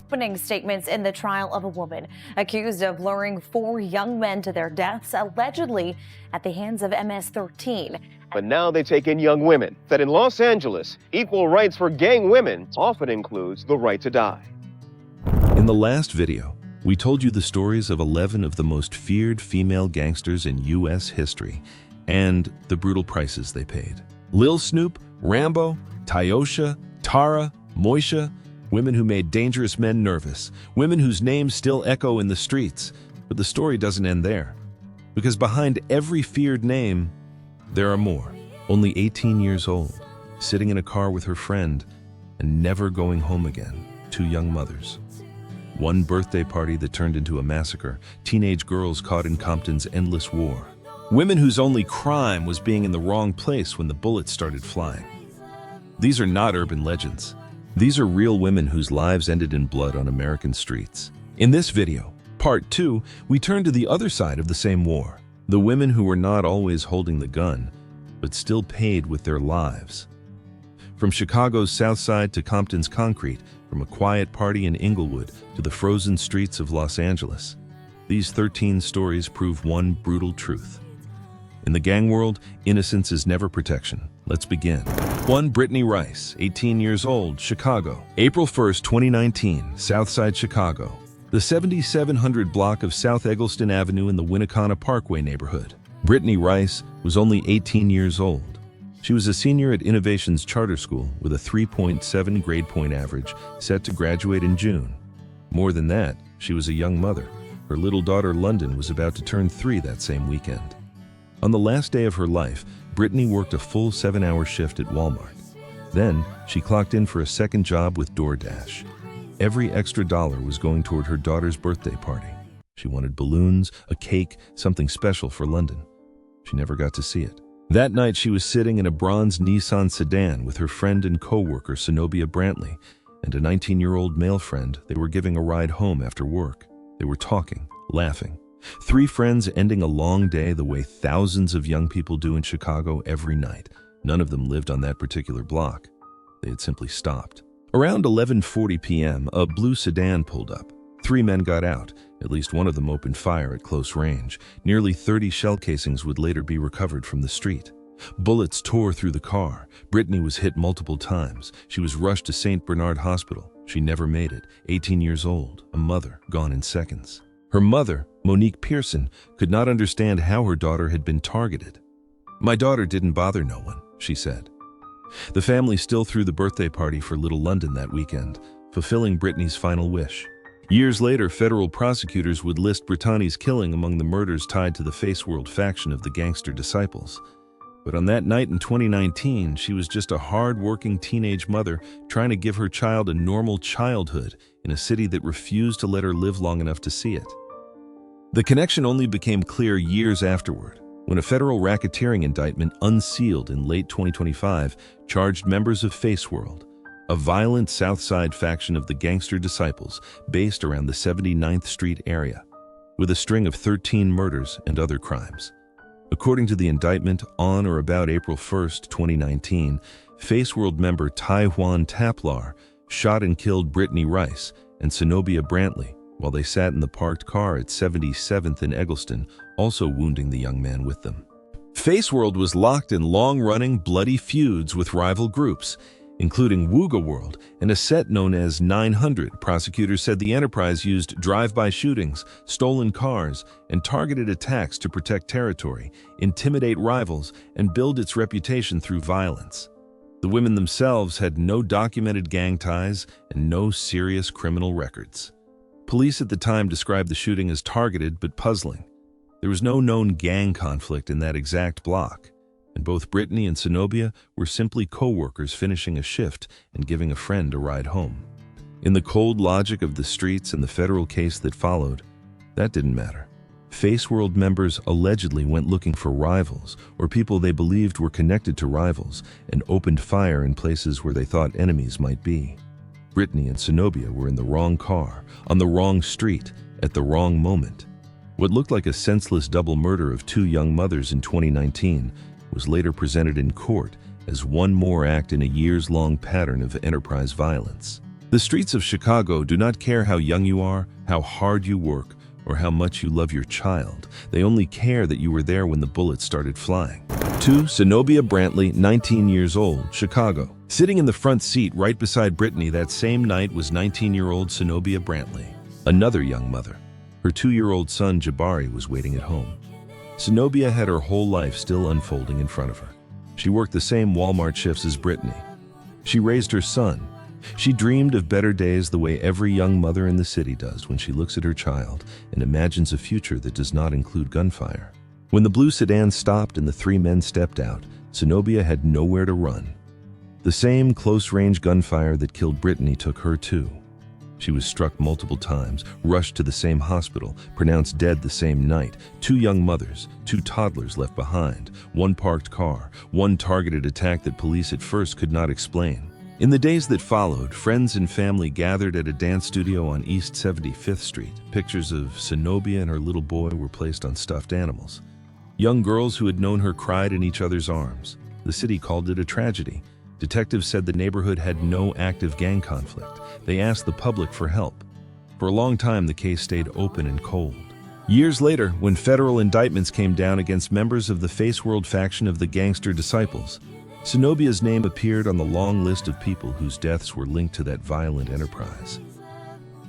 opening statements in the trial of a woman accused of luring 4 young men to their deaths, allegedly at the hands of MS-13. But now they take in young women. That in Los Angeles, equal rights for gang women often includes the right to die. In the last video, we told you the stories of 11 of the most feared female gangsters in U.S. history and the brutal prices they paid. Lil Snoop, Rambo, Taiosha, Tara, Moisha, women who made dangerous men nervous, women whose names still echo in the streets. But the story doesn't end there, because behind every feared name, there are more. Only 18 years old, sitting in a car with her friend and never going home again. 2 young mothers. One birthday party that turned into a massacre. Teenage girls caught in Compton's endless war. Women whose only crime was being in the wrong place when the bullets started flying. These are not urban legends. These are real women whose lives ended in blood on American streets. In this video, part 2, we turn to the other side of the same war. The women who were not always holding the gun, but still paid with their lives. From Chicago's South Side to Compton's concrete, from a quiet party in Inglewood to the frozen streets of Los Angeles, these 13 stories prove one brutal truth. In the gang world, innocence is never protection. Let's begin. 1. Brittany Rice, 18 years old, Chicago. April 1st, 2019, Southside Chicago. The 7700 block of South Eggleston Avenue in the Winnacunnet Parkway neighborhood. Brittany Rice was only 18 years old. She was a senior at Innovation's charter school with a 3.7 grade point average, set to graduate in June. More than that, she was a young mother. Her little daughter London was about to turn 3 that same weekend. On the last day of her life, Brittany worked a full 7-hour shift at Walmart. Then, she clocked in for a second job with DoorDash. Every extra dollar was going toward her daughter's birthday party. She wanted balloons, a cake, something special for London. She never got to see it. That night, she was sitting in a bronze Nissan sedan with her friend and co-worker Senobia Brantley and a 19-year-old male friend. They were giving a ride home after work. They were talking, laughing. 3 friends ending a long day the way thousands of young people do in Chicago every night. None of them lived on that particular block. They had simply stopped. Around 11:40 p.m., a blue sedan pulled up. 3 men got out. At least one of them opened fire at close range. Nearly 30 shell casings would later be recovered from the street. Bullets tore through the car. Brittany was hit multiple times. She was rushed to St. Bernard Hospital. She never made it. 18 years old, a mother, gone in seconds. Her mother, Monique Pearson, could not understand how her daughter had been targeted. "My daughter didn't bother no one," she said. The family still threw the birthday party for little London that weekend, fulfilling Brittany's final wish. Years later, federal prosecutors would list Brittany's killing among the murders tied to the Face World faction of the Gangster Disciples. But on that night in 2019, she was just a hard-working teenage mother trying to give her child a normal childhood in a city that refused to let her live long enough to see it. The connection only became clear years afterward, when a federal racketeering indictment unsealed in late 2025 charged members of Face World, a violent South Side faction of the Gangster Disciples based around the 79th Street area, with a string of 13 murders and other crimes. According to the indictment, on or about April 1st, 2019, Face World member Taiwan Taplar shot and killed Brittany Rice and Senobia Brantley while they sat in the parked car at 77th and Eggleston, also wounding the young man with them. Face World was locked in long-running, bloody feuds with rival groups, including Wooga World and a set known as 900. Prosecutors said the enterprise used drive-by shootings, stolen cars, and targeted attacks to protect territory, intimidate rivals, and build its reputation through violence. The women themselves had no documented gang ties and no serious criminal records. Police at the time described the shooting as targeted but puzzling. There was no known gang conflict in that exact block, and both Brittany and Senobia were simply co-workers finishing a shift and giving a friend a ride home. In the cold logic of the streets and the federal case that followed, that didn't matter. Face World members allegedly went looking for rivals or people they believed were connected to rivals and opened fire in places where they thought enemies might be. Brittany and Senobia were in the wrong car, on the wrong street, at the wrong moment. What looked like a senseless double murder of 2 young mothers in 2019 was later presented in court as one more act in a years-long pattern of enterprise violence. The streets of Chicago do not care how young you are, how hard you work, or how much you love your child. They only care that you were there when the bullets started flying. 2. Senobia Brantley, 19 years old, Chicago. Sitting in the front seat right beside Brittany that same night was 19-year-old Senobia Brantley, another young mother. Her 2-year-old son, Jabari, was waiting at home. Senobia had her whole life still unfolding in front of her. She worked the same Walmart shifts as Brittany. She raised her son. She dreamed of better days the way every young mother in the city does when she looks at her child and imagines a future that does not include gunfire. When the blue sedan stopped and the 3 men stepped out, Senobia had nowhere to run. The same close-range gunfire that killed Brittany took her too. She was struck multiple times, rushed to the same hospital, pronounced dead the same night. 2 young mothers, 2 toddlers left behind, 1 parked car, 1 targeted attack that police at first could not explain. In the days that followed, friends and family gathered at a dance studio on East 75th Street. Pictures of Senobia and her little boy were placed on stuffed animals. Young girls who had known her cried in each other's arms. The city called it a tragedy. Detectives said the neighborhood had no active gang conflict. They asked the public for help. For a long time, the case stayed open and cold. Years later, when federal indictments came down against members of the Face World faction of the Gangster Disciples, Senobia's name appeared on the long list of people whose deaths were linked to that violent enterprise.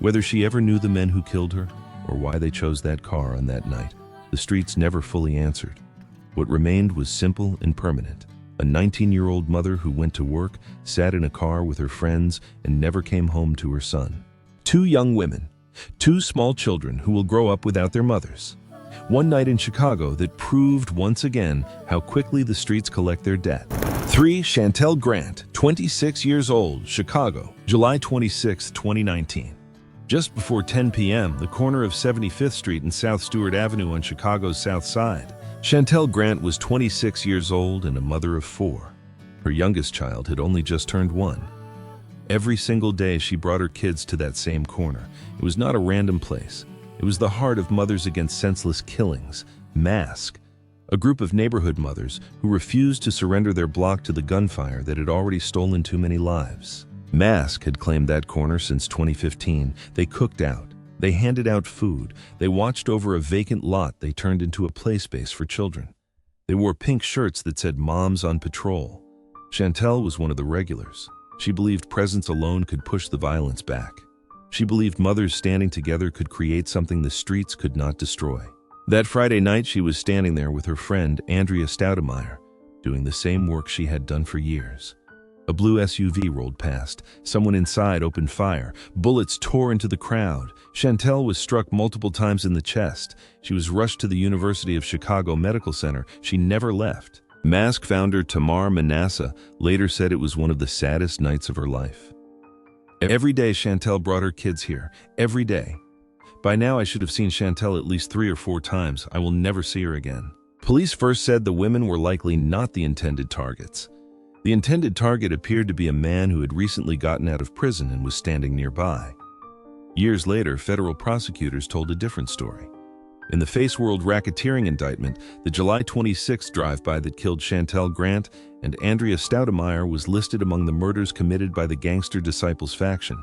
Whether she ever knew the men who killed her, or why they chose that car on that night, the streets never fully answered. What remained was simple and permanent. A 19-year-old mother who went to work, sat in a car with her friends, and never came home to her son. 2 young women, 2 small children who will grow up without their mothers. One night in Chicago that proved once again how quickly the streets collect their debt. 3. Chantel Grant, 26 years old, Chicago, July 26, 2019. Just before 10 p.m., the corner of 75th Street and South Stewart Avenue on Chicago's South Side. Chantel Grant was 26 years old and a mother of 4. Her youngest child had only just turned 1. Every single day she brought her kids to that same corner. It was not a random place. It was the heart of Mothers Against Senseless Killings, MASK, a group of neighborhood mothers who refused to surrender their block to the gunfire that had already stolen too many lives. MASK had claimed that corner since 2015. They cooked out. They handed out food. They watched over a vacant lot they turned into a play space for children. They wore pink shirts that said Moms on Patrol. Chantel was one of the regulars. She believed presence alone could push the violence back. She believed mothers standing together could create something the streets could not destroy. That Friday night, she was standing there with her friend, Andrea Stoudemeyer, doing the same work she had done for years. A blue SUV rolled past. Someone inside opened fire. Bullets tore into the crowd. Chantel was struck multiple times in the chest. She was rushed to the University of Chicago Medical Center. She never left. MASK founder Tamar Manasseh later said it was one of the saddest nights of her life. Every day Chantel brought her kids here. Every day. By now I should have seen Chantel at least 3 or 4 times. I will never see her again. Police first said the women were likely not the intended targets. The intended target appeared to be a man who had recently gotten out of prison and was standing nearby. Years later, federal prosecutors told a different story. In the Face World racketeering indictment, the July 26 drive-by that killed Chantel Grant and Andrea Stoudemeyer was listed among the murders committed by the Gangster Disciples faction.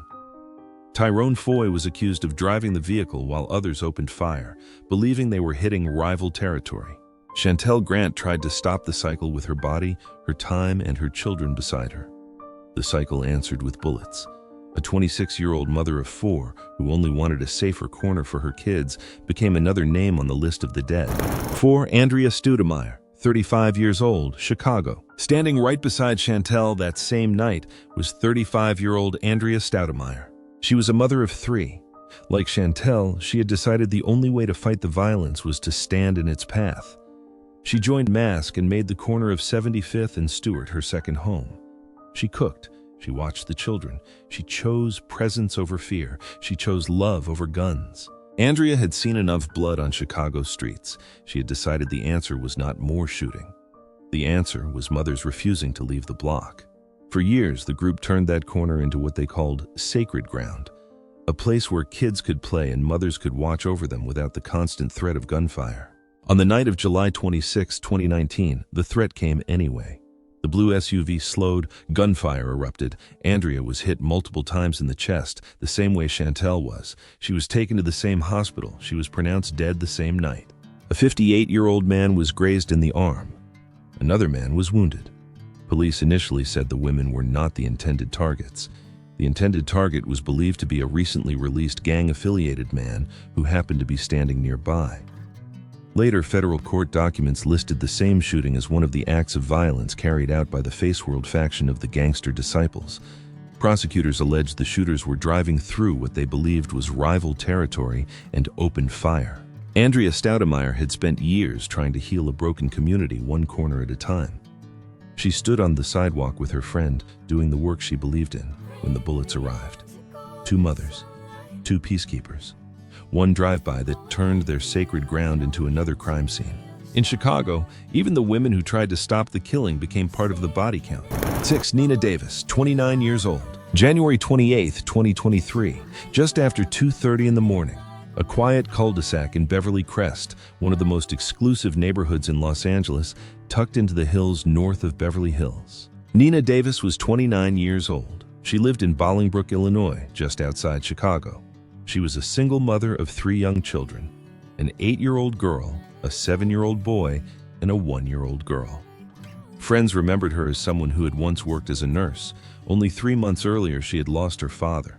Tyrone Foy was accused of driving the vehicle while others opened fire, believing they were hitting rival territory. Chantel Grant tried to stop the cycle with her body, her time, and her children beside her. The cycle answered with bullets. A 26-year-old mother of 4, who only wanted a safer corner for her kids, became another name on the list of the dead. 4. Andrea Stoudemeyer, 35 years old, Chicago. Standing right beside Chantel that same night was 35-year-old Andrea Stoudemeyer. She was a mother of 3. Like Chantel, she had decided the only way to fight the violence was to stand in its path. She joined MASK and made the corner of 75th and Stewart her second home. She cooked. She watched the children. She chose presence over fear. She chose love over guns. Andrea had seen enough blood on Chicago streets. She had decided the answer was not more shooting. The answer was mothers refusing to leave the block. For years, the group turned that corner into what they called sacred ground, a place where kids could play and mothers could watch over them without the constant threat of gunfire. On the night of July 26, 2019, the threat came anyway. The blue SUV slowed, gunfire erupted. Andrea was hit multiple times in the chest, the same way Chantel was. She was taken to the same hospital. She was pronounced dead the same night. A 58-year-old man was grazed in the arm. Another man was wounded. Police initially said the women were not the intended targets. The intended target was believed to be a recently released gang-affiliated man who happened to be standing nearby. Later, federal court documents listed the same shooting as one of the acts of violence carried out by the Face World faction of the Gangster Disciples. Prosecutors alleged the shooters were driving through what they believed was rival territory and opened fire. Andrea Stoudemire had spent years trying to heal a broken community one corner at a time. She stood on the sidewalk with her friend, doing the work she believed in, when the bullets arrived. 2 mothers, 2 peacekeepers. One drive-by that turned their sacred ground into another crime scene. In Chicago, even the women who tried to stop the killing became part of the body count. 6. Nina Davis, 29 years old. January 28, 2023, just after 2:30 in the morning. A quiet cul-de-sac in Beverly, Crest, one of the most exclusive neighborhoods in Los Angeles, tucked into the hills north of Beverly Hills. Nina Davis was 29 years old. She lived in Bolingbrook, Illinois, just outside Chicago. She was a single mother of 3 young children, an 8-year-old girl, a 7-year-old boy, and a 1-year-old girl. Friends remembered her as someone who had once worked as a nurse. Only 3 months earlier, she had lost her father.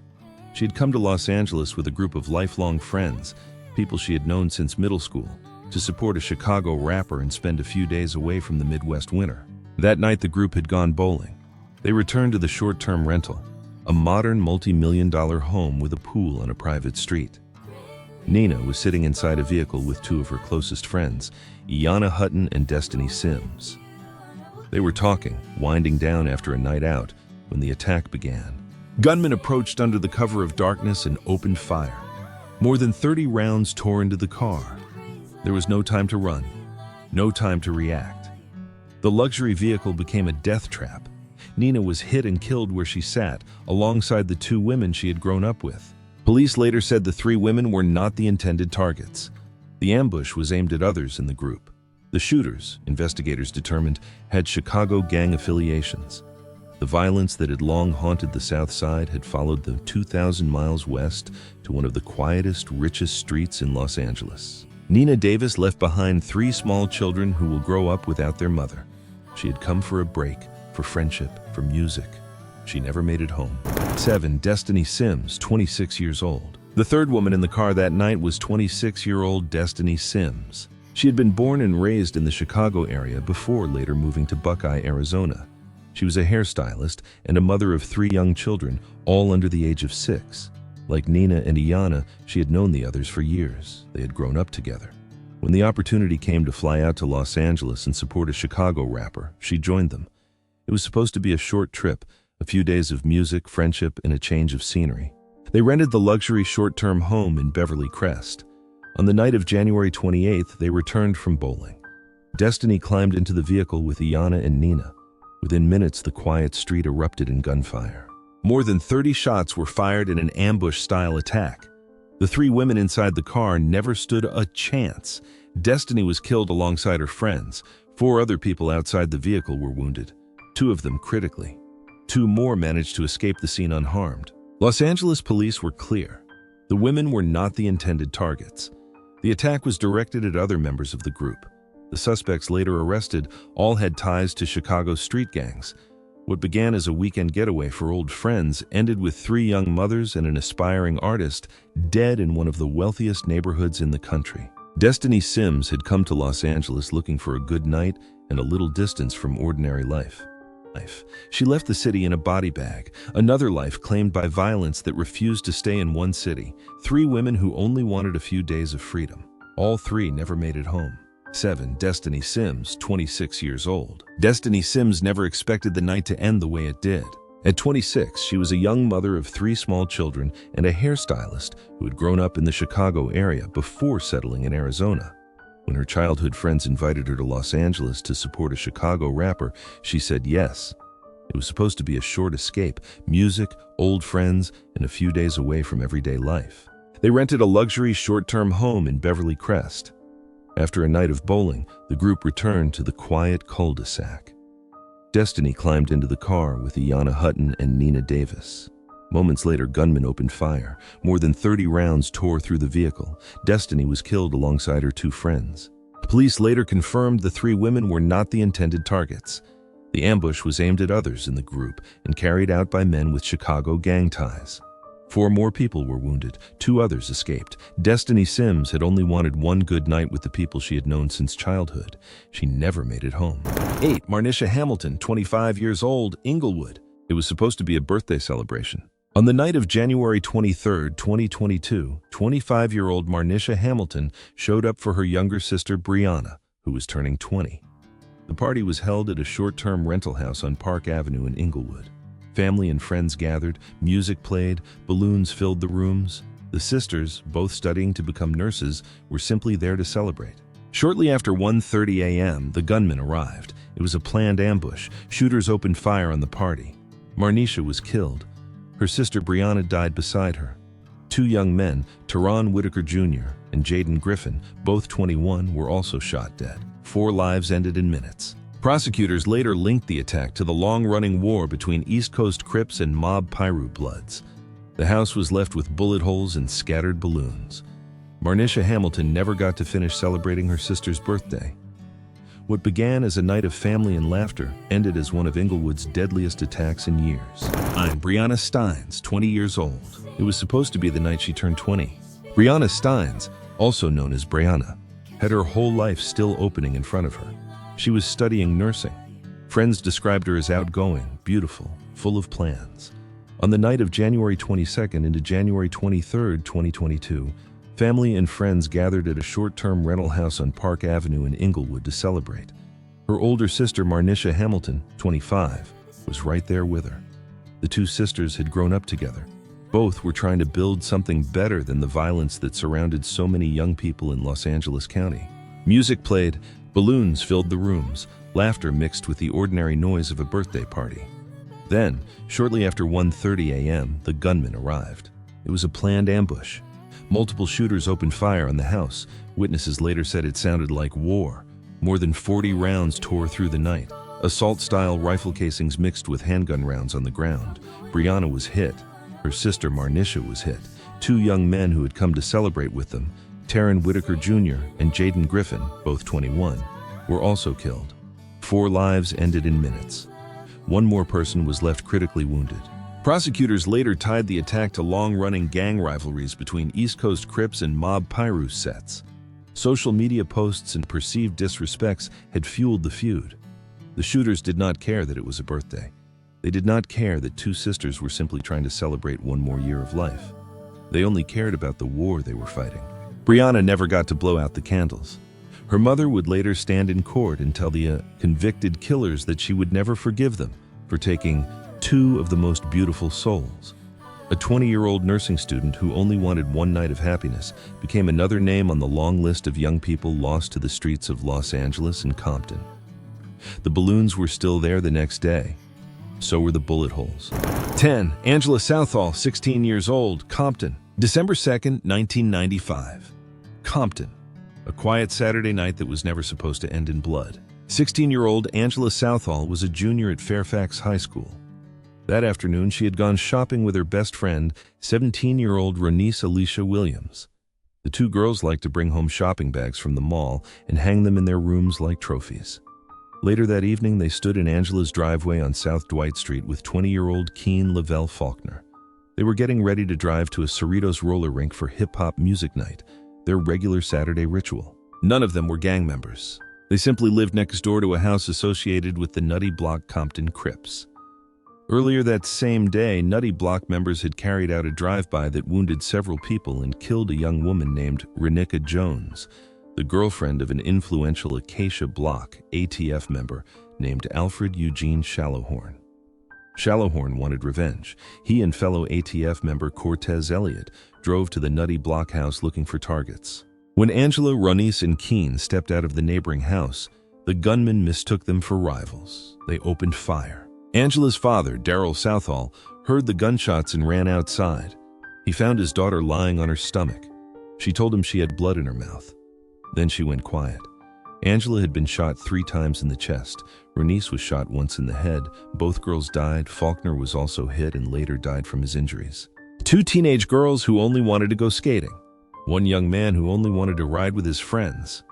She had come to Los Angeles with a group of lifelong friends, people she had known since middle school, to support a Chicago rapper and spend a few days away from the Midwest winter. That night, the group had gone bowling. They returned to the short-term rental, a modern multi-million-dollar home with a pool on a private street. Nina was sitting inside a vehicle with 2 of her closest friends, Iyanna Hutton and Destiny Sims. They were talking, winding down after a night out, when the attack began. Gunmen approached under the cover of darkness and opened fire. More than 30 rounds tore into the car. There was no time to run, no time to react. The luxury vehicle became a death trap. Nina was hit and killed where she sat, alongside the 2 women she had grown up with. Police later said the 3 women were not the intended targets. The ambush was aimed at others in the group. The shooters, investigators determined, had Chicago gang affiliations. The violence that had long haunted the South Side had followed them 2,000 miles west to one of the quietest, richest streets in Los Angeles. Nina Davis left behind 3 small children who will grow up without their mother. She had come for a break, for friendship, for music. She never made it home. 7. Destiny Sims, 26 years old. The 3rd woman in the car that night was 26-year-old Destiny Sims. She had been born and raised in the Chicago area before later moving to Buckeye, Arizona. She was a hairstylist and a mother of 3 young children, all under the age of 6. Like Nina and Iyanna, she had known the others for years. They had grown up together. When the opportunity came to fly out to Los Angeles and support a Chicago rapper, she joined them. It was supposed to be a short trip, a few days of music, friendship, and a change of scenery. They rented the luxury short-term home in Beverly, Crest. On the night of January 28th, they returned from bowling. Destiny climbed into the vehicle with Iyanna and Nina. Within minutes, the quiet street erupted in gunfire. More than 30 shots were fired in an ambush-style attack. The 3 women inside the car never stood a chance. Destiny was killed alongside her friends. 4 other people outside the vehicle were wounded, 2 of them critically. 2 more managed to escape the scene unharmed. Los Angeles police were clear. The women were not the intended targets. The attack was directed at other members of the group. The suspects later arrested all had ties to Chicago street gangs. What began as a weekend getaway for old friends ended with 3 young mothers and an aspiring artist dead in one of the wealthiest neighborhoods in the country. Destiny Sims had come to Los Angeles looking for a good night and a little distance from ordinary life. She left the city in a body bag, another life claimed by violence that refused to stay in one city. 3 women who only wanted a few days of freedom. All 3 never made it home. 7. Destiny Sims, 26 years old. Destiny Sims never expected the night to end the way it did. At 26, she was a young mother of 3 small children and a hairstylist who had grown up in the Chicago area before settling in Arizona. When her childhood friends invited her to Los Angeles to support a Chicago rapper, she said yes. It was supposed to be a short escape, music, old friends, and a few days away from everyday life. They rented a luxury short-term home in Beverly, Crest. After a night of bowling, the group returned to the quiet cul-de-sac. Destiny climbed into the car with Iana Hutton and Nina Davis. Moments later, gunmen opened fire. More than 30 rounds tore through the vehicle. Destiny was killed alongside her 2 friends. Police later confirmed the 3 women were not the intended targets. The ambush was aimed at others in the group and carried out by men with Chicago gang ties. 4 more people were wounded. 2 others escaped. Destiny Sims had only wanted one good night with the people she had known since childhood. She never made it home. 8. Marnisha Hamilton, 25 years old, Inglewood. It was supposed to be a birthday celebration. On the night of January 23, 2022, 25-year-old Marnisha Hamilton showed up for her younger sister Brianna, who was turning 20. The party was held at a short-term rental house on Park Avenue in Inglewood. Family and friends gathered, music played, balloons filled the rooms. The sisters, both studying to become nurses, were simply there to celebrate. Shortly after 1:30 a.m., the gunmen arrived. It was a planned ambush. Shooters opened fire on the party. Marnisha was killed. Her sister Brianna died beside her. 2 young men, Teron Whitaker Jr. and Jaden Griffin, both 21, were also shot dead. 4 lives ended in minutes. Prosecutors later linked the attack to the long-running war between East Coast Crips and mob Piru Bloods. The house was left with bullet holes and scattered balloons. Marnisha Hamilton never got to finish celebrating her sister's birthday. What began as a night of family and laughter ended as one of Inglewood's deadliest attacks in years. I'm Brianna Steins, 20 years old. It was supposed to be the night she turned 20. Brianna Steins, also known as Brianna, had her whole life still opening in front of her. She was studying nursing. Friends described her as outgoing, beautiful, full of plans. On the night of January 22nd into January 23rd, 2022, family and friends gathered at a short-term rental house on Park Avenue in Inglewood to celebrate. Her older sister, Marnisha Hamilton, 25, was right there with her. The 2 sisters had grown up together. Both were trying to build something better than the violence that surrounded so many young people in Los Angeles County. Music played, balloons filled the rooms, laughter mixed with the ordinary noise of a birthday party. Then, shortly after 1:30 a.m., the gunmen arrived. It was a planned ambush. Multiple shooters opened fire on the house. Witnesses later said it sounded like war. More than 40 rounds tore through the night. Assault-style rifle casings mixed with handgun rounds on the ground. Brianna was hit. Her sister Marnisha was hit. 2 young men who had come to celebrate with them, Teron Whitaker Jr. and Jaden Griffin, both 21, were also killed. 4 lives ended in minutes. 1 more person was left critically wounded. Prosecutors later tied the attack to long-running gang rivalries between East Coast Crips and mob Piru sets. Social media posts and perceived disrespects had fueled the feud. The shooters did not care that it was a birthday. They did not care that 2 sisters were simply trying to celebrate 1 more year of life. They only cared about the war they were fighting. Brianna never got to blow out the candles. Her mother would later stand in court and tell the convicted killers that she would never forgive them for taking 2 of the most beautiful souls. A 20-year-old nursing student who only wanted 1 night of happiness became another name on the long list of young people lost to the streets of Los Angeles and Compton. The balloons were still there the next day. So were the bullet holes. 10. Angela Southall, 16 years old, Compton. December 2nd, 1995. Compton. A quiet Saturday night that was never supposed to end in blood. 16-year-old Angela Southall was a junior at Fairfax High School. That afternoon, she had gone shopping with her best friend, 17-year-old Ronice Alicia Williams. The 2 girls liked to bring home shopping bags from the mall and hang them in their rooms like trophies. Later that evening, they stood in Angela's driveway on South Dwight Street with 20-year-old Keen Lavelle Faulkner. They were getting ready to drive to a Cerritos roller rink for hip-hop music night, their regular Saturday ritual. None of them were gang members. They simply lived next door to a house associated with the Nutty Block Compton Crips. Earlier that same day, Nutty Block members had carried out a drive-by that wounded several people and killed a young woman named Renika Jones, the girlfriend of an influential Acacia Block ATF member named Alfred Eugene Shallowhorn. Shallowhorn wanted revenge. He and fellow ATF member Cortez Elliott drove to the Nutty Block house looking for targets. When Angela, Ronice, and Keen stepped out of the neighboring house, the gunmen mistook them for rivals. They opened fire. Angela's father, Daryl Southall, heard the gunshots and ran outside. He found his daughter lying on her stomach. She told him she had blood in her mouth. Then she went quiet. Angela had been shot 3 times in the chest. Renice was shot once in the head. Both girls died. Faulkner was also hit and later died from his injuries. 2 teenage girls who only wanted to go skating. 1 young man who only wanted to ride with his friends.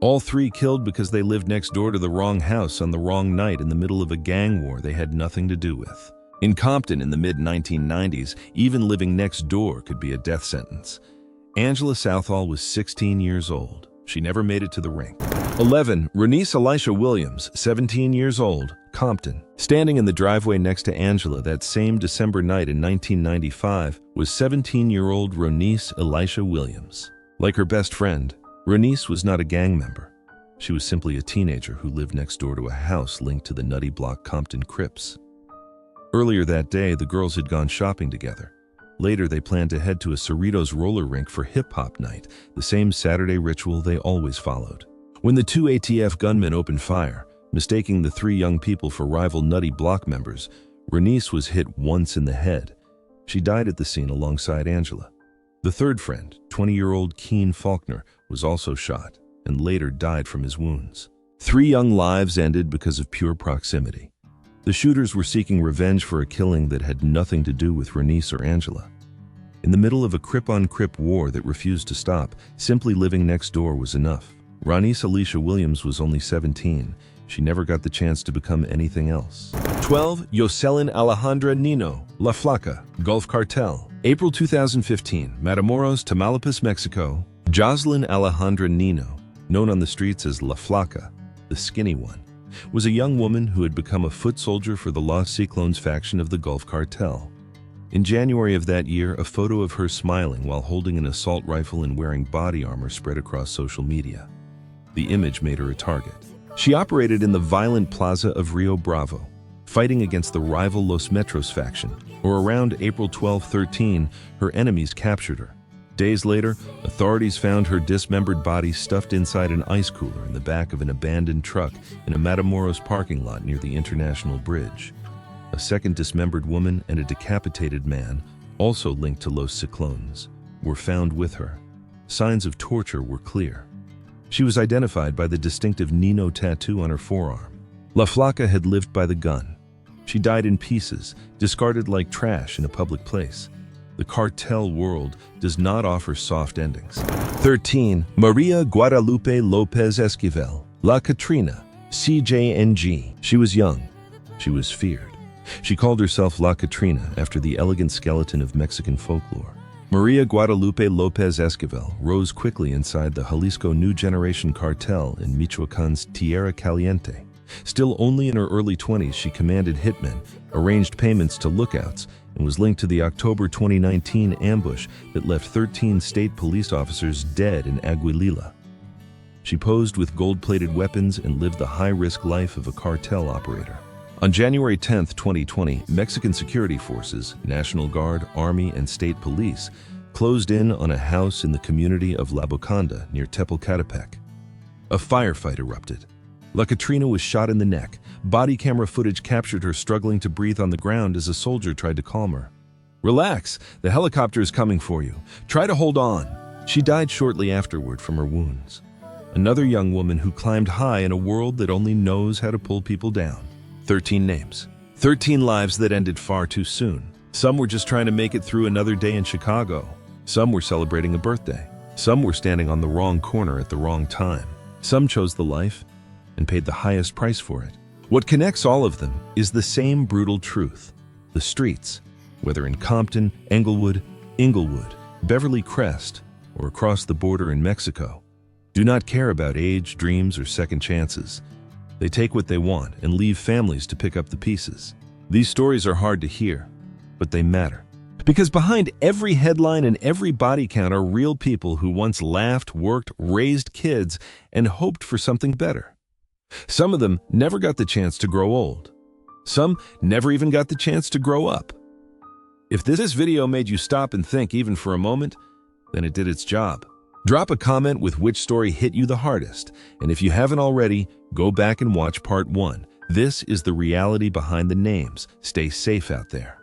All 3 killed because they lived next door to the wrong house on the wrong night in the middle of a gang war they had nothing to do with. In Compton in the mid-1990s, even living next door could be a death sentence. Angela Southall was 16 years old. She never made it to the rink. 11. Renice Elisha Williams, 17 years old, Compton. Standing in the driveway next to Angela that same December night in 1995 was 17-year-old Renice Elisha Williams. Like her best friend, Renice was not a gang member. She was simply a teenager who lived next door to a house linked to the Nutty Block Compton Crips. Earlier that day, the girls had gone shopping together. Later, they planned to head to a Cerritos roller rink for hip-hop night, the same Saturday ritual they always followed. When the 2 ATF gunmen opened fire, mistaking the 3 young people for rival Nutty Block members, Renice was hit once in the head. She died at the scene alongside Angela. The third friend, 20-year-old Keen Faulkner, was also shot and later died from his wounds. 3 young lives ended because of pure proximity. The shooters were seeking revenge for a killing that had nothing to do with Renice or Angela. In the middle of a Crip-on-Crip war that refused to stop, simply living next door was enough. Renice Elisha Williams was only 17. She never got the chance to become anything else. 12. Yoselin Alejandra Nino, La Flaca, Gulf Cartel. April 2015, Matamoros, Tamaulipas, Mexico. Jocelyn Alejandra Nino, known on the streets as La Flaca, the skinny one, was a young woman who had become a foot soldier for the Los Ciclones faction of the Gulf Cartel. In January of that year, a photo of her smiling while holding an assault rifle and wearing body armor spread across social media. The image made her a target. She operated in the violent plaza of Rio Bravo, fighting against the rival Los Metros faction, or around April 12-13, her enemies captured her. Days later, authorities found her dismembered body stuffed inside an ice cooler in the back of an abandoned truck in a Matamoros parking lot near the International Bridge. A second dismembered woman and a decapitated man, also linked to Los Ciclones, were found with her. Signs of torture were clear. She was identified by the distinctive Nino tattoo on her forearm. La Flaca had lived by the gun. She died in pieces, discarded like trash in a public place. The cartel world does not offer soft endings. 13. Maria Guadalupe Lopez Esquivel, La Catrina, CJNG. She was young. She was feared. She called herself La Catrina after the elegant skeleton of Mexican folklore. Maria Guadalupe Lopez Esquivel rose quickly inside the Jalisco New Generation Cartel in Michoacan's Tierra Caliente. Still only in her early 20s, she commanded hitmen, arranged payments to lookouts, and was linked to the October 2019 ambush that left 13 state police officers dead in Aguililla. She posed with gold-plated weapons and lived the high-risk life of a cartel operator. On January 10, 2020, Mexican security forces, National Guard, Army, and state police closed in on a house in the community of La Boconda near Tepalcatepec. A firefight erupted. La Catrina was shot in the neck. Body camera footage captured her struggling to breathe on the ground as a soldier tried to calm her. "Relax, the helicopter is coming for you. Try to hold on." She died shortly afterward from her wounds. Another young woman who climbed high in a world that only knows how to pull people down. 13 names. 13 lives that ended far too soon. Some were just trying to make it through another day in Chicago. Some were celebrating a birthday. Some were standing on the wrong corner at the wrong time. Some chose the life and paid the highest price for it. What connects all of them is the same brutal truth. The streets, whether in Compton, Englewood, Inglewood, Beverly, Crest, or across the border in Mexico, do not care about age, dreams, or second chances. They take what they want and leave families to pick up the pieces. These stories are hard to hear, but they matter. Because behind every headline and every body count are real people who once laughed, worked, raised kids, and hoped for something better. Some of them never got the chance to grow old. Some never even got the chance to grow up. If this video made you stop and think even for a moment, then it did its job. Drop a comment with which story hit you the hardest, and if you haven't already, go back and watch part 1. This is the reality behind the names. Stay safe out there.